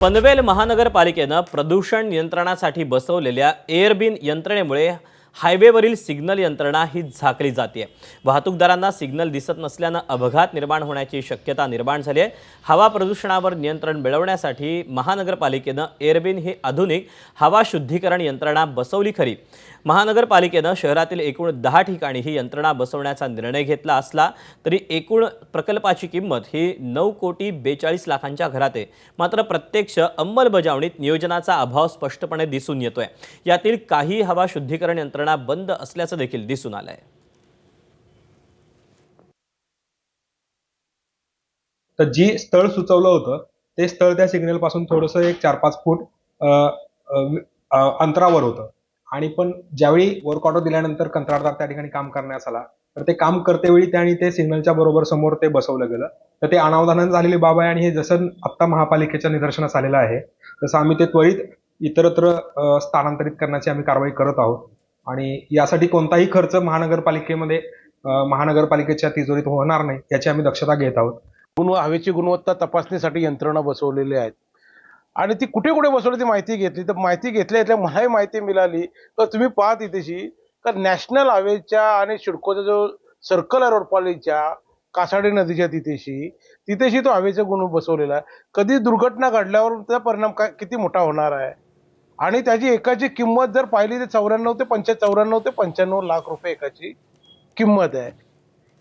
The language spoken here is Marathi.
पनवेल महानगरपालिकेनं प्रदूषण नियंत्रणासाठी बसवलेल्या एअरबिन यंत्रणेमुळे हायवेवरील सिग्नल यंत्रणा ही झाकली जाते। वाहतूकदारांना सिग्नल दिसत नसल्याने अपघात निर्माण होण्याची शक्यता निर्माण झाली आहे। हवा प्रदूषणावर नियंत्रण मिळवण्यासाठी महानगरपालिकेनं एअरबिन ही आधुनिक हवा शुद्धीकरण यंत्रणा बसवली खरी। महानगरपालिकेनं शहरातील एकूण 10 ठिकाणी ही यंत्रणा बसवण्याचा निर्णय घेतला असला तरी एकूण प्रकल्पाची किंमत ही 9,42,00,000च्या घरात आहे। मात्र प्रत्यक्ष अंमलबजावणीत नियोजनाचा अभाव स्पष्टपणे दिसून येतोय। यातील काही हवा शुद्धीकरण यंत्रणा बंद असल्याचं देखील दिसून आलंय। तर जी स्थळ सुचवलं होतं ते स्थळ त्या सिग्नल पासून थोडंसं एक 4-5 फूट अंतरावर होतं आणि पण ज्यावेळी वर्क ऑर्डर दिल्यानंतर कंत्राटदार त्या ठिकाणी काम करण्यास आला तर ते काम करतेवेळी त्यांनी ते सिग्नलच्या बरोबर समोर ते बसवलं गेलं। तर ते अनावधानाने झालेली बाब आहे आणि हे जसं आत्ता महापालिकेच्या निदर्शनास आलेलं आहे तसं आम्ही ते त्वरित इतरत्र स्थानांतरित करण्याची आम्ही कारवाई करत आहोत आणि यासाठी कोणताही खर्च महानगरपालिकेच्या तिजोरीत होणार नाही याची आम्ही दक्षता घेत आहोत। हवेची गुणवत्ता तपासणीसाठी यंत्रणा बसवलेली आहेत आणि ती कुठे कुठे बसवली ती माहिती घेतली। तर माहिती घेतल्या मलाही माहिती मिळाली तर तुम्ही पाहा तिथेशी तर नॅशनल हायवेच्या आणि सिडकोचा जो सर्कल आहे रोडपालीच्या कासाडी नदीच्या तिथेशी तो हवेचा गुण बसवलेला आहे। कधी दुर्घटना घडल्यावर त्याचा परिणाम किती मोठा होणार आहे आणि त्याची एकाची किंमत जर पाहिली तर 94 ते 95 लाख रुपये एकाची किंमत आहे।